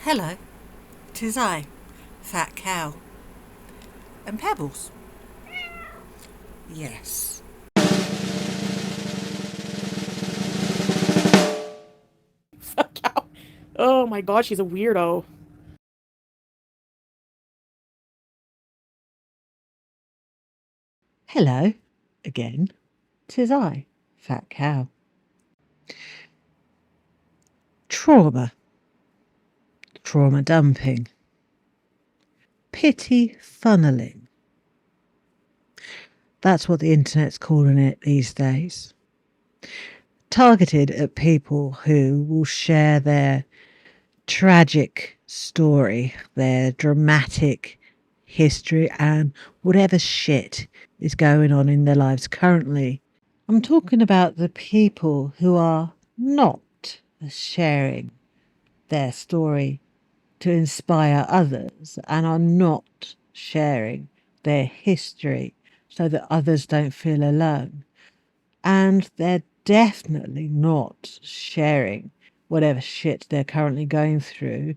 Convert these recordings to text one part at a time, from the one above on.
Hello, 'tis I, Fat Cow. And Pebbles? Yes. Fuck out. Oh my god, she's a weirdo. Hello, again, 'tis I, Fat Cow. Trauma. Trauma dumping. Pity funneling. That's what the internet's calling it these days. Targeted at people who will share their tragic story, their dramatic history, and whatever shit is going on in their lives currently. I'm talking about the people who are not sharing their story to inspire others and are not sharing their history so that others don't feel alone. And they're definitely not sharing whatever shit they're currently going through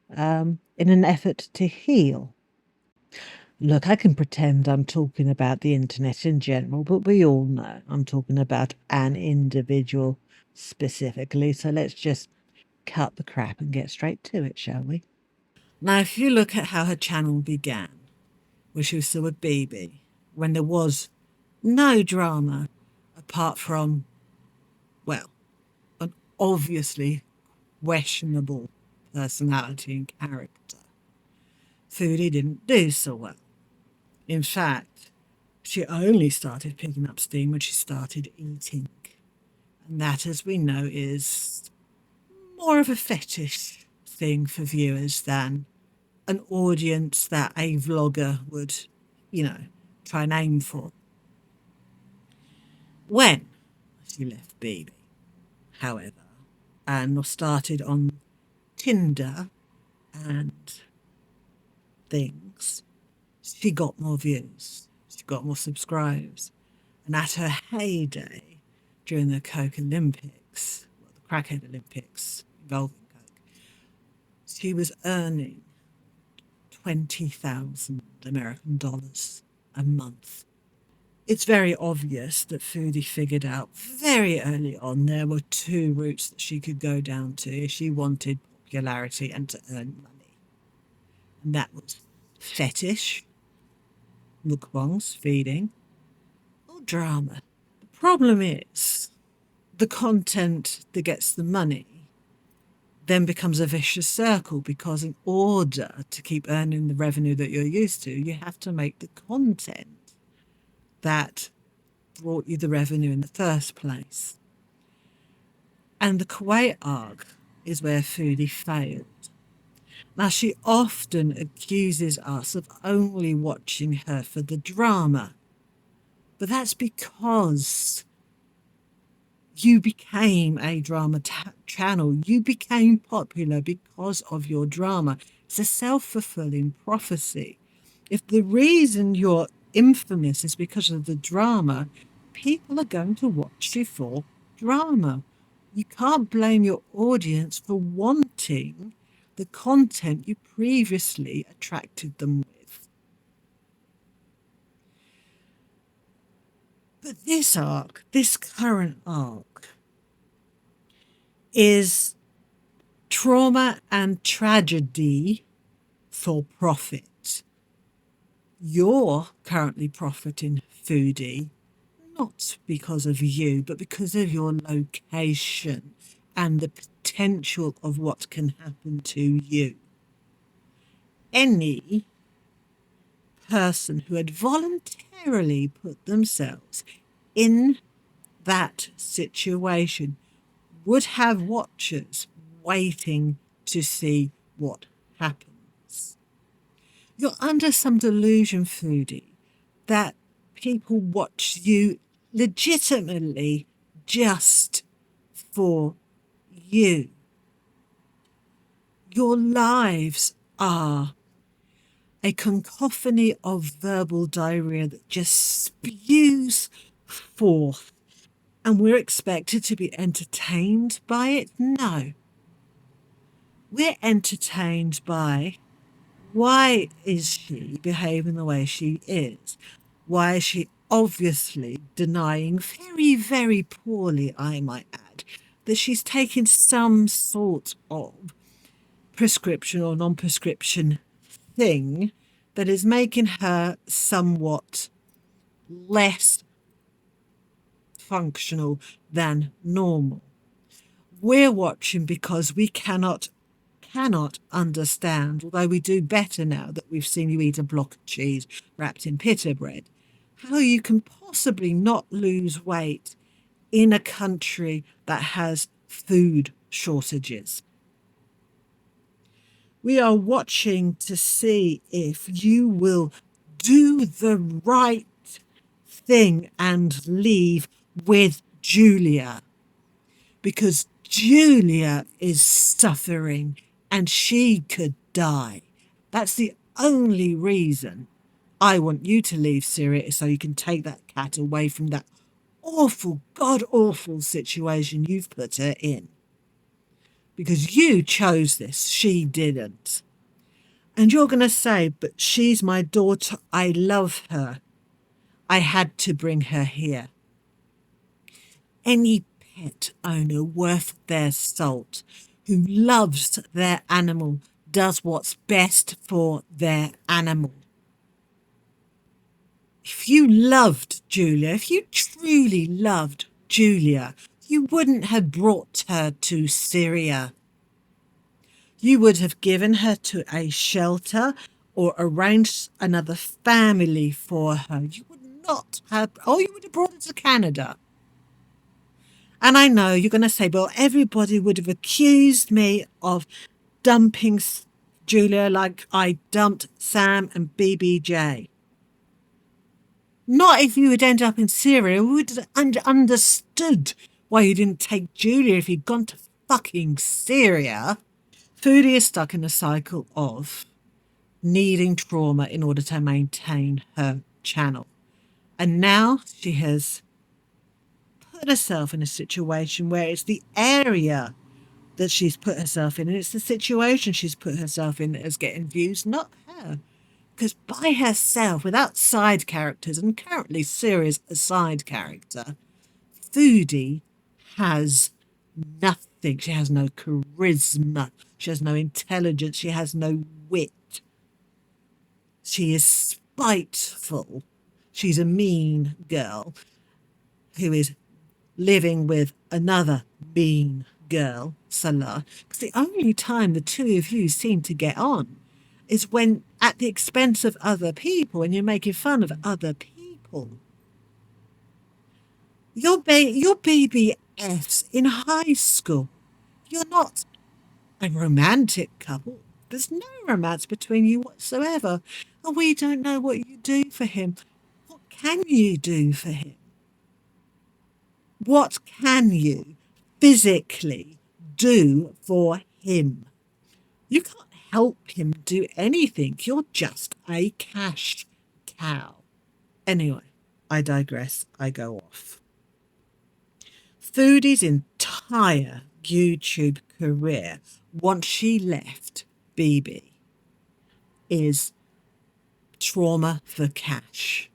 in an effort to heal. Look, I can pretend I'm talking about the internet in general, but we all know I'm talking about an individual specifically. So let's just cut the crap and get straight to it, shall we? Now, if you look at how her channel began, where she was still a baby, when there was no drama apart from, well, an obviously questionable personality and character, Foodie didn't do so well. In fact, she only started picking up steam when she started eating. And that, as we know, is more of a fetish thing for viewers than an audience that a vlogger would, try and aim for. When she left baby, however, and started on Tinder and things, she got more views, she got more subscribers. And at her heyday, during the Coke Olympics, well, the Crackhead Olympics involving Coke, she was earning 20,000 American dollars a month. It's very obvious that Foodie figured out very early on there were two routes that she could go down to if she wanted popularity and to earn money. And that was fetish, mukbangs, feeding, or drama. The problem is the content that gets the money then becomes a vicious circle, because in order to keep earning the revenue that you're used to, you have to make the content that brought you the revenue in the first place. And the Kuwait Arc is where Foodie failed. Now, she often accuses us of only watching her for the drama, but that's because you became a drama channel. You became popular because of your drama. It's a self-fulfilling prophecy. If the reason you're infamous is because of the drama, people are going to watch you for drama. You can't blame your audience for wanting the content you previously attracted them with. But this arc, this current arc, is trauma and tragedy for profit. You're currently profiting, Foodie, not because of you, but because of your location and the potential of what can happen to you. Any person who had voluntarily put themselves in that situation would have watchers waiting to see what happens. You're under some delusion, Foodie, that people watch you legitimately just for you. Your lives are a cacophony of verbal diarrhea that just spews forth, and we're expected to be entertained by it? No. we're entertained by why is she behaving the way she is? Why is she obviously denying very, very poorly, I might add, that she's taken some sort of prescription or non-prescription thing that is making her somewhat less functional than normal. We're watching because we cannot understand, although we do better now that we've seen you eat a block of cheese wrapped in pita bread, how you can possibly not lose weight in a country that has food shortages. We are watching to see if you will do the right thing and leave with Julia, because Julia is suffering and she could die. That's the only reason I want you to leave Syria, so you can take that cat away from that awful, god-awful situation you've put her in. Because you chose this, she didn't. And you're going to say, but she's my daughter, I love her. I had to bring her here. Any pet owner worth their salt who loves their animal does what's best for their animal. If you loved Julia, if you truly loved Julia, you wouldn't have brought her to Syria. You would have given her to a shelter or arranged another family for her. You would not have, or you would have brought her to Canada. And I know you're going to say, well, everybody would have accused me of dumping Julia like I dumped Sam and BBJ. Not if you would end up in Syria. We would have understood why you didn't take Julia if you'd gone to fucking Syria. Foodie is stuck in a cycle of needing trauma in order to maintain her channel. And now she has put herself in a situation where it's the area that she's put herself in, and it's the situation she's put herself in that is getting views, not her. Because by herself, without side characters, and currently Syria's a side character, Foodie has nothing. She has no charisma. She has no intelligence. She has no wit. She is spiteful. She's a mean girl who is living with another mean girl, Salah. Because the only time the two of you seem to get on is when at the expense of other people, and you're making fun of other people. You're BBFs in high school. You're not a romantic couple. There's no romance between you whatsoever. And we don't know what you do for him. What can you do for him? What can you physically do for him? You can't help him do anything. You're just a cash cow. Anyway, I digress. I go off. Foodie's entire YouTube career, once she left BB, is trauma for cash.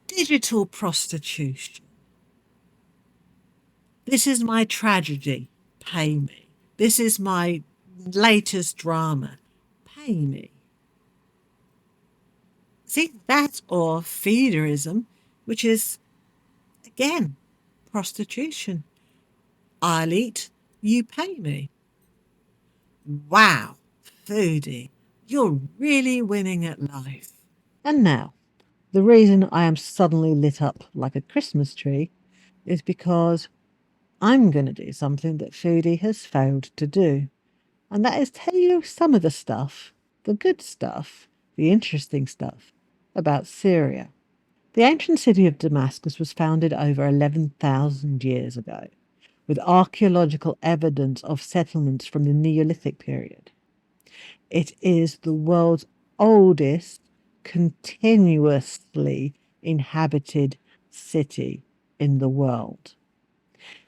Digital prostitution. This is my tragedy. Pay me. This is my latest drama. Pay me. See, that's or feederism, which is, again, prostitution. I'll eat, you pay me. Wow, Foodie, you're really winning at life. And now, the reason I am suddenly lit up like a Christmas tree is because I'm going to do something that Foodie has failed to do. And that is tell you some of the stuff, the good stuff, the interesting stuff about Syria. The ancient city of Damascus was founded over 11,000 years ago, with archaeological evidence of settlements from the Neolithic period. It is the world's oldest continuously inhabited city in the world.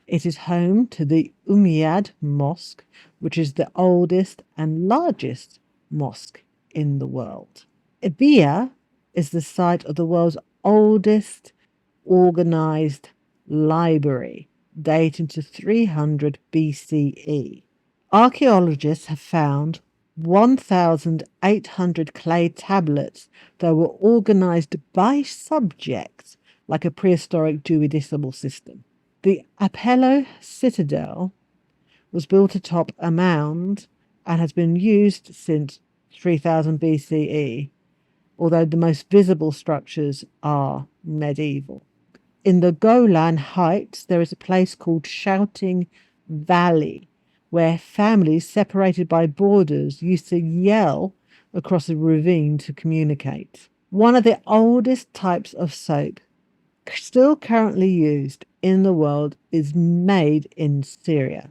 It is home to the Umayyad Mosque, which is the oldest and largest mosque in the world. Ibia is the site of the world's oldest organized library, dating to 300 BCE. Archaeologists have found 1,800 clay tablets that were organized by subjects like a prehistoric geodesimal system. The Apello Citadel was built atop a mound and has been used since 3000 BCE, although the most visible structures are medieval. In the Golan Heights, there is a place called Shouting Valley, where families separated by borders used to yell across a ravine to communicate. One of the oldest types of soap still currently used in the world is made in Syria.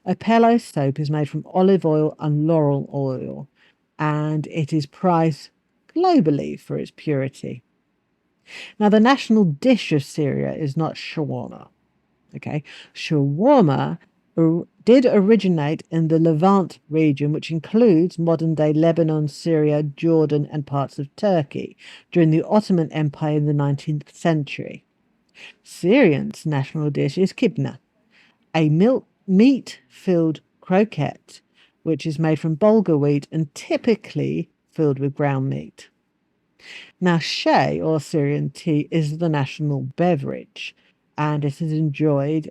Apello soap is made from olive oil and laurel oil, and it is prized globally for its purity. Now, the national dish of Syria is not shawarma. Okay, shawarma did originate in the Levant region, which includes modern-day Lebanon, Syria, Jordan, and parts of Turkey, during the Ottoman Empire in the 19th century. Syrian's national dish is kibna, a meat-filled croquette, which is made from bulgur wheat and typically filled with ground meat. Now, shay, or Syrian tea, is the national beverage, and it is enjoyed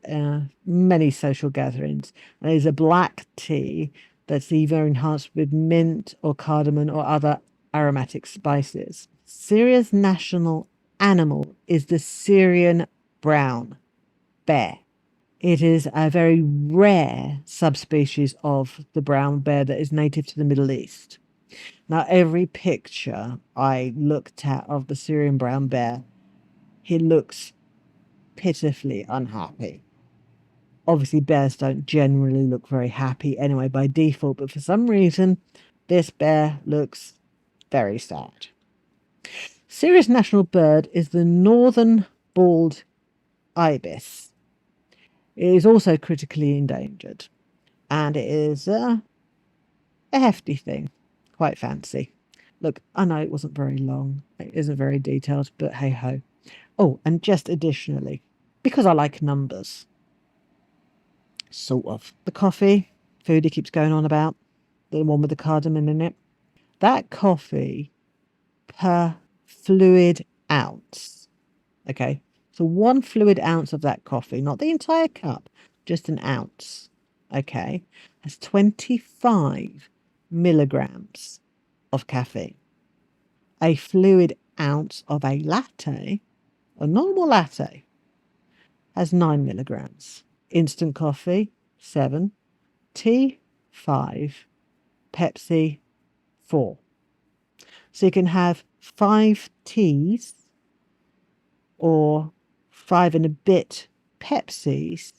many social gatherings. And it is a black tea that's either enhanced with mint or cardamom or other aromatic spices. Syria's national animal is the Syrian brown bear. It is a very rare subspecies of the brown bear that is native to the Middle East. Now, every picture I looked at of the Syrian brown bear, he looks pitifully unhappy. Obviously, bears don't generally look very happy anyway by default, but for some reason, this bear looks very sad. Syria's national bird is the northern bald ibis. It is also critically endangered, and it is a hefty thing. Quite fancy. Look, I know it wasn't very long. It isn't very detailed, but hey ho. Oh, and just additionally, because I like numbers, sort of. The coffee, Foodie keeps going on about, the one with the cardamom in it. That coffee per fluid ounce. Okay, so 1 fluid ounce of that coffee, not the entire cup, just an ounce. Okay, has 25 milligrams of caffeine. A fluid ounce of a latte, a normal latte, has 9 milligrams. Instant coffee, 7. Tea, 5. Pepsi, 4. So you can have 5 teas or 5 and a bit Pepsis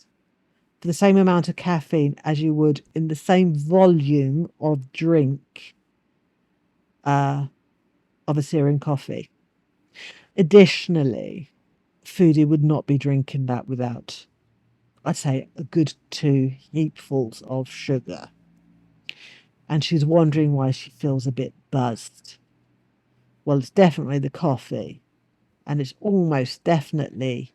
for the same amount of caffeine as you would in the same volume of drink of a Syrian coffee. Additionally, Foodie would not be drinking that without, I'd say, a good 2 heapfuls of sugar. And she's wondering why she feels a bit buzzed. Well, it's definitely the coffee, and it's almost definitely